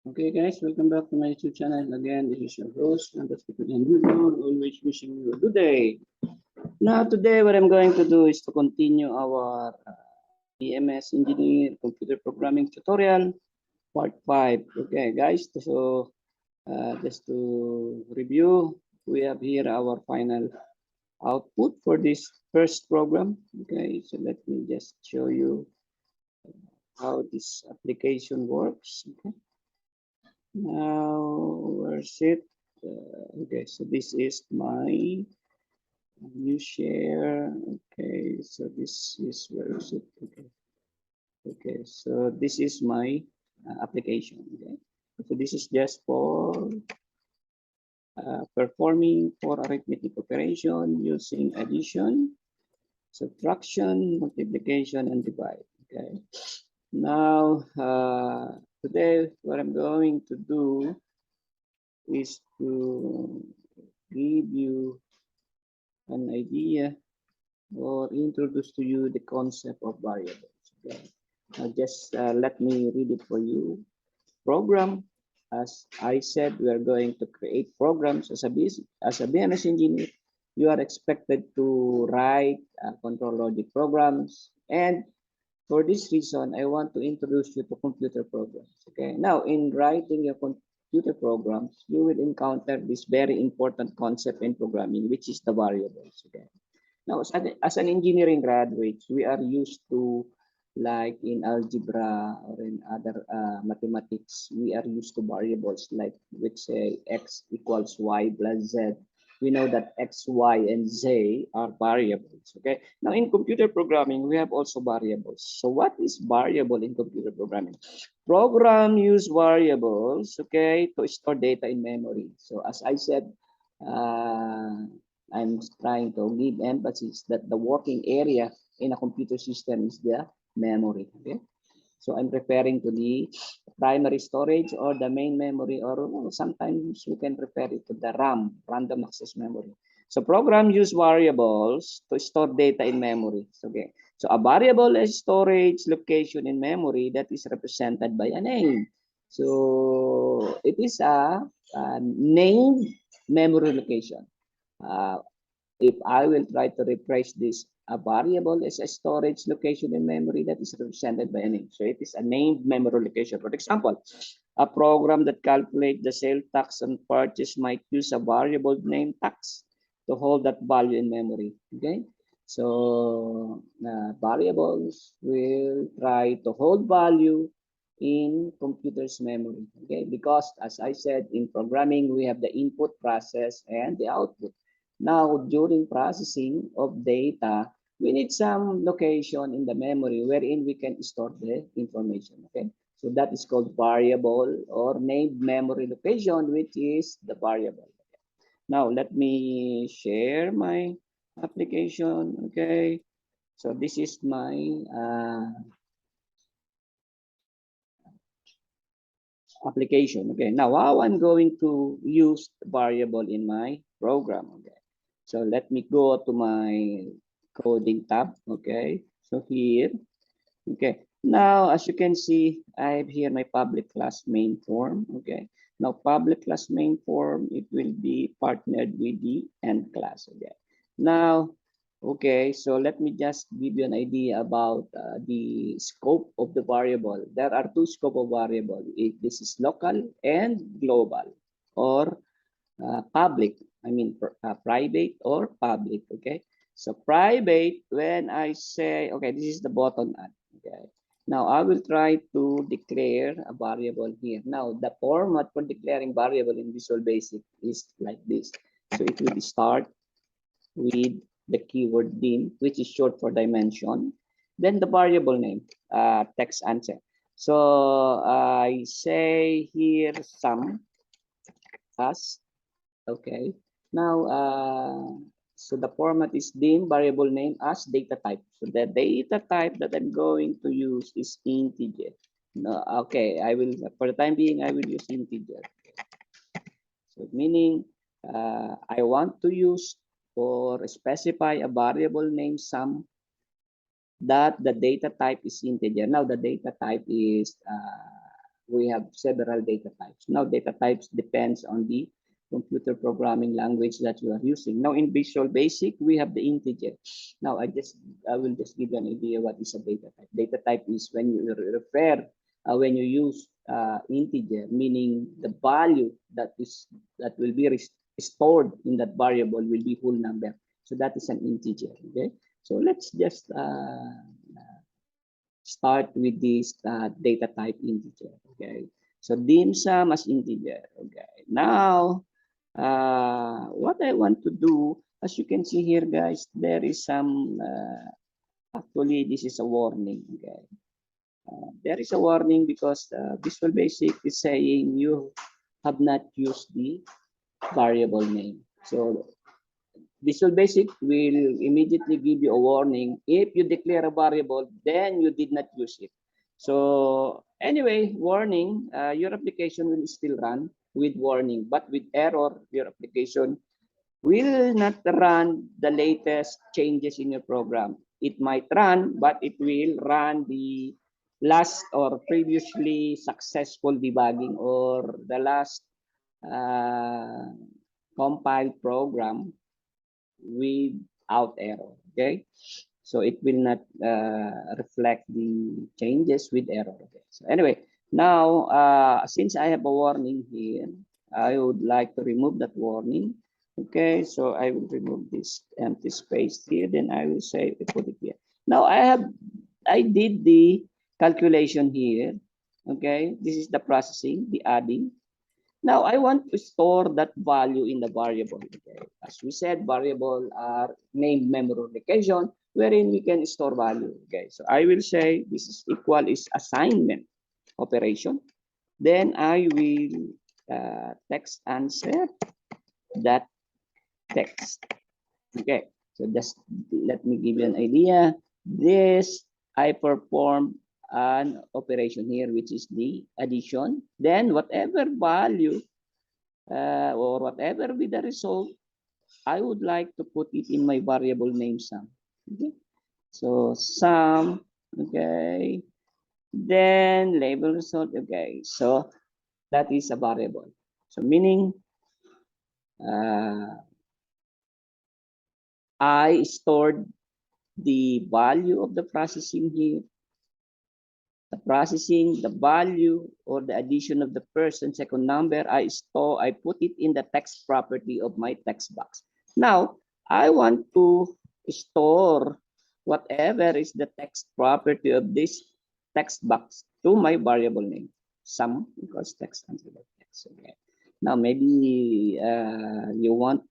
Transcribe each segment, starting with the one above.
Okay, guys, welcome back to my YouTube channel. Again, this is your host, and that's and always wishing you a good day. Now, today, what I'm going to do is to continue our BMS Engineer Computer Programming Tutorial, Part 5. Okay, guys, so just to review, we have here our final output for this first program. Okay, so let me just show you how this application works. Okay. Now, where's it? Okay, so this is my new share. Okay, so this is where is it? Okay, okay, so this is my application. Okay, so this is just for performing for arithmetic operation using addition, subtraction, multiplication, and divide. Okay, now today what I'm going to do is to give you an idea or introduce to you the concept of variables. Okay. Just let me read it for you. Program, as I said, we are going to create programs as a BMS engineer. You are expected to write control logic programs, and for this reason, I want to introduce you to computer programs. Okay. Now, in writing your computer programs, you will encounter this very important concept in programming, which is the variables. Okay. Now, as an engineering graduate, we are used to, like in algebra or in other mathematics, we are used to variables like, let's say, x equals y plus z. We know that x, y, and z are variables. Okay. Now, in computer programming, we have also variables. So, what is variable in computer programming? Program use variables, okay, to store data in memory. So, as I said, uh, I'm trying to give emphasis that the working area in a computer system is the memory. Okay, so I'm referring to the primary storage or the main memory, or sometimes we can refer it to the RAM, random access memory. So program use variables to store data in memory. Okay, so a variable is storage location in memory that is represented by a name. So it is a named memory location. Uh, if I will try to rephrase this, a variable is a storage location in memory that is represented by a name. So it is a named memory location. For example, a program that calculates the sale tax on purchase might use a variable named tax to hold that value in memory. Okay, so variables will try to hold value in computer's memory. Okay, because as I said, in programming we have the input, process, and the output. Now, during processing of data, we need some location in the memory wherein we can store the information. Okay, so that is called variable or named memory location, which is the variable. Now, let me share my application. Okay, so this is my application. Okay, now how I'm going to use variable in my program. Okay, so let me go to my coding tab. Okay, so here, okay, now as you can see, I have here my public class main form. Okay, now public class main form, it will be partnered with the end class. Okay, now, okay, so let me just give you an idea about the scope of the variable. There are two scope of variable. This is local and global, or public. I mean, private or public. Okay, so private, when I say, okay, this is the button add. Okay, now I will try to declare a variable here. Now the format for declaring variable in Visual Basic is like this. So it will start with the keyword dim, which is short for dimension, then the variable name, text answer. So I say here sum as, okay. Now, so the format is dim variable name as data type. So the data type that I'm going to use is integer. No, okay, I will, for the time being, I will use integer. So meaning I want to use or specify a variable name sum that the data type is integer. Now the data type is we have several data types. Now, data types depends on the computer programming language that you are using. Now, in Visual Basic, we have the integer. Now, I will just give you an idea what is a data type. Data type is when you refer, when you use integer, meaning the value that will be stored in that variable will be whole number. So that is an integer. Okay. So let's just start with this data type integer. Okay. So dim sum as integer. Okay. Now, what I want to do, as you can see here, guys, there is some, actually, this is a warning. Okay. There is a warning because Visual Basic is saying you have not used the variable name. So Visual Basic will immediately give you a warning if you declare a variable, then you did not use it. So anyway, warning, your application will still run with warning, but with error, your application will not run the latest changes in your program. It might run, but it will run the last or previously successful debugging or the last compiled program without error. Okay, so it will not reflect the changes with error. Okay. So anyway, now since I have a warning here, I would like to remove that warning. Okay, so I will remove this empty space here. Then I will say put it here. Now I did the calculation here. Okay, this is the processing, the adding. Now I want to store that value in the variable. Okay. As we said, variable are named memory location wherein we can store value. Okay, so I will say this is equal is assignment operation. Then I will text answer that text. Okay, so just let me give you an idea. This I perform an operation here, which is the addition. Then whatever value or whatever be the result, I would like to put it in my variable name sum. Okay, so sum. Okay, then label result. Okay, so that is a variable. So meaning I stored the value of the processing here, the processing, the value or the addition of the first and second number, I put it in the text property of my text box. Now, I want to store whatever is the text property of this text box to my variable name, sum equals text answer by text. Okay. Now, maybe you want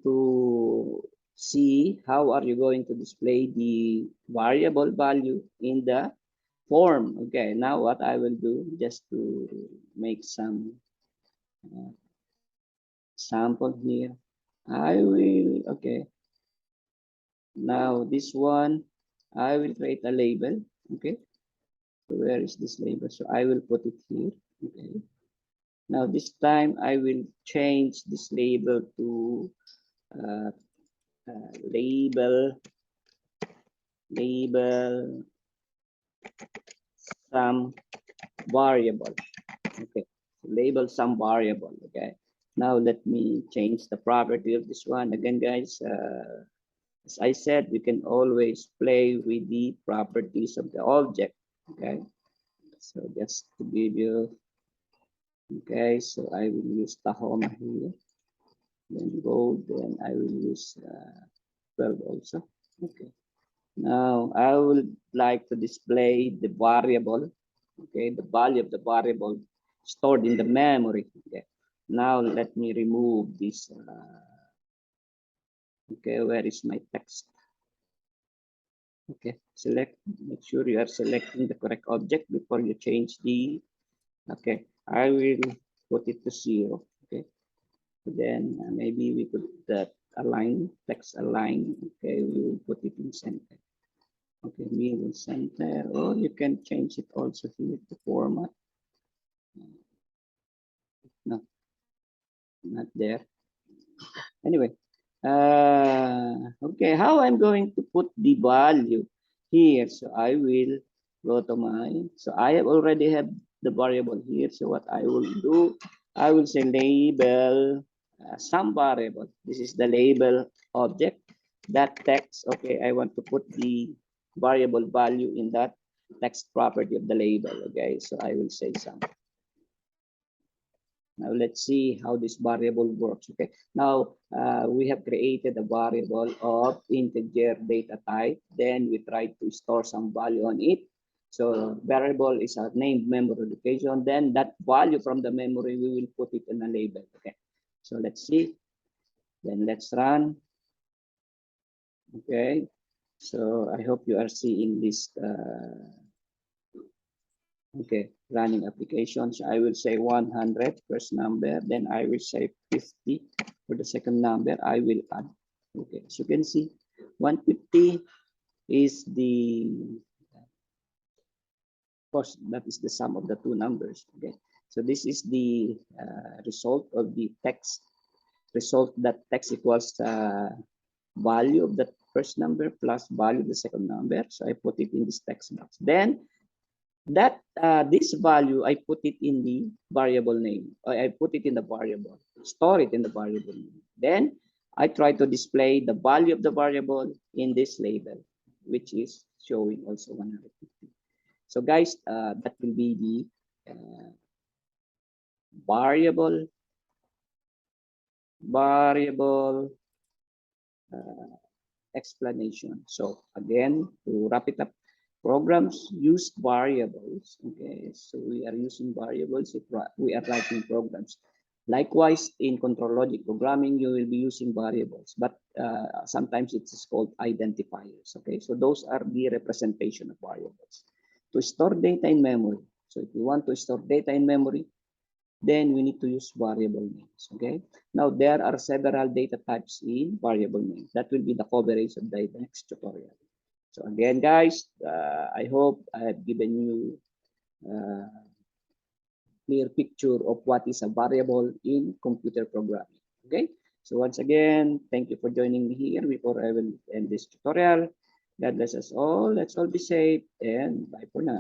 to see how are you going to display the variable value in the form. Okay, now what I will do just to make some sample here, I will, okay, now this one, I will create a label. Okay, so where is this label? So I will put it here. Okay, now this time I will change this label to label some variable. Okay, label some variable. Okay, now let me change the property of this one again, guys. As I said, we can always play with the properties of the object. Okay, so just to give you, okay, so I will use Tahoma here, then gold, then I will use 12 also. Okay, now I would like to display the variable, okay, the value of the variable stored in the memory. Okay, now let me remove this. Okay, where is my text? Okay, select, make sure you are selecting the correct object before you change the, okay, I will put it to 0. Okay, then maybe we could align, text align. Okay, we will put it in center. Okay, middle center, or you can change it also here to format. No, not there. Anyway, okay, how I'm going to put the value here? So I will go to my, so I have already have the variable here. So what I will do, I will say label some variable. This is the label object, that text. Okay, I want to put the variable value in that text property of the label. Okay, so I will say some. Now let's see how this variable works. Okay, now we have created a variable of integer data type. Then we try to store some value on it. So variable is a named memory location. Then that value from the memory, we will put it in a label. Okay, so let's see. Then let's run. Okay, so I hope you are seeing this. Okay, running applications. I will say 100 first number, then I will say 50 for the second number. I will add. Okay, as you can see, 150 is the, of course, that is the sum of the two numbers. Okay, so this is the result of the text. Result that text equals value of the first number plus value of the second number. So I put it in this text box. Then that this value, I put it in the variable name. I put it in the variable, store it in the variable name. Then I try to display the value of the variable in this label, which is showing also 150. So guys, that will be the variable explanation. So again, to wrap it up, programs use variables. Okay, so we are using variables if we are writing programs. Likewise, in control logic programming, you will be using variables, but sometimes it's called identifiers. Okay, so those are the representation of variables. To store data in memory. So if you want to store data in memory, then we need to use variable names. Okay, now there are several data types in variable names. That will be the coverage of the next tutorial. So again, guys, I hope I have given you a clear picture of what is a variable in computer programming. Okay, so once again, thank you for joining me here. Before I will end this tutorial, God bless us all. Let's all be safe and bye for now.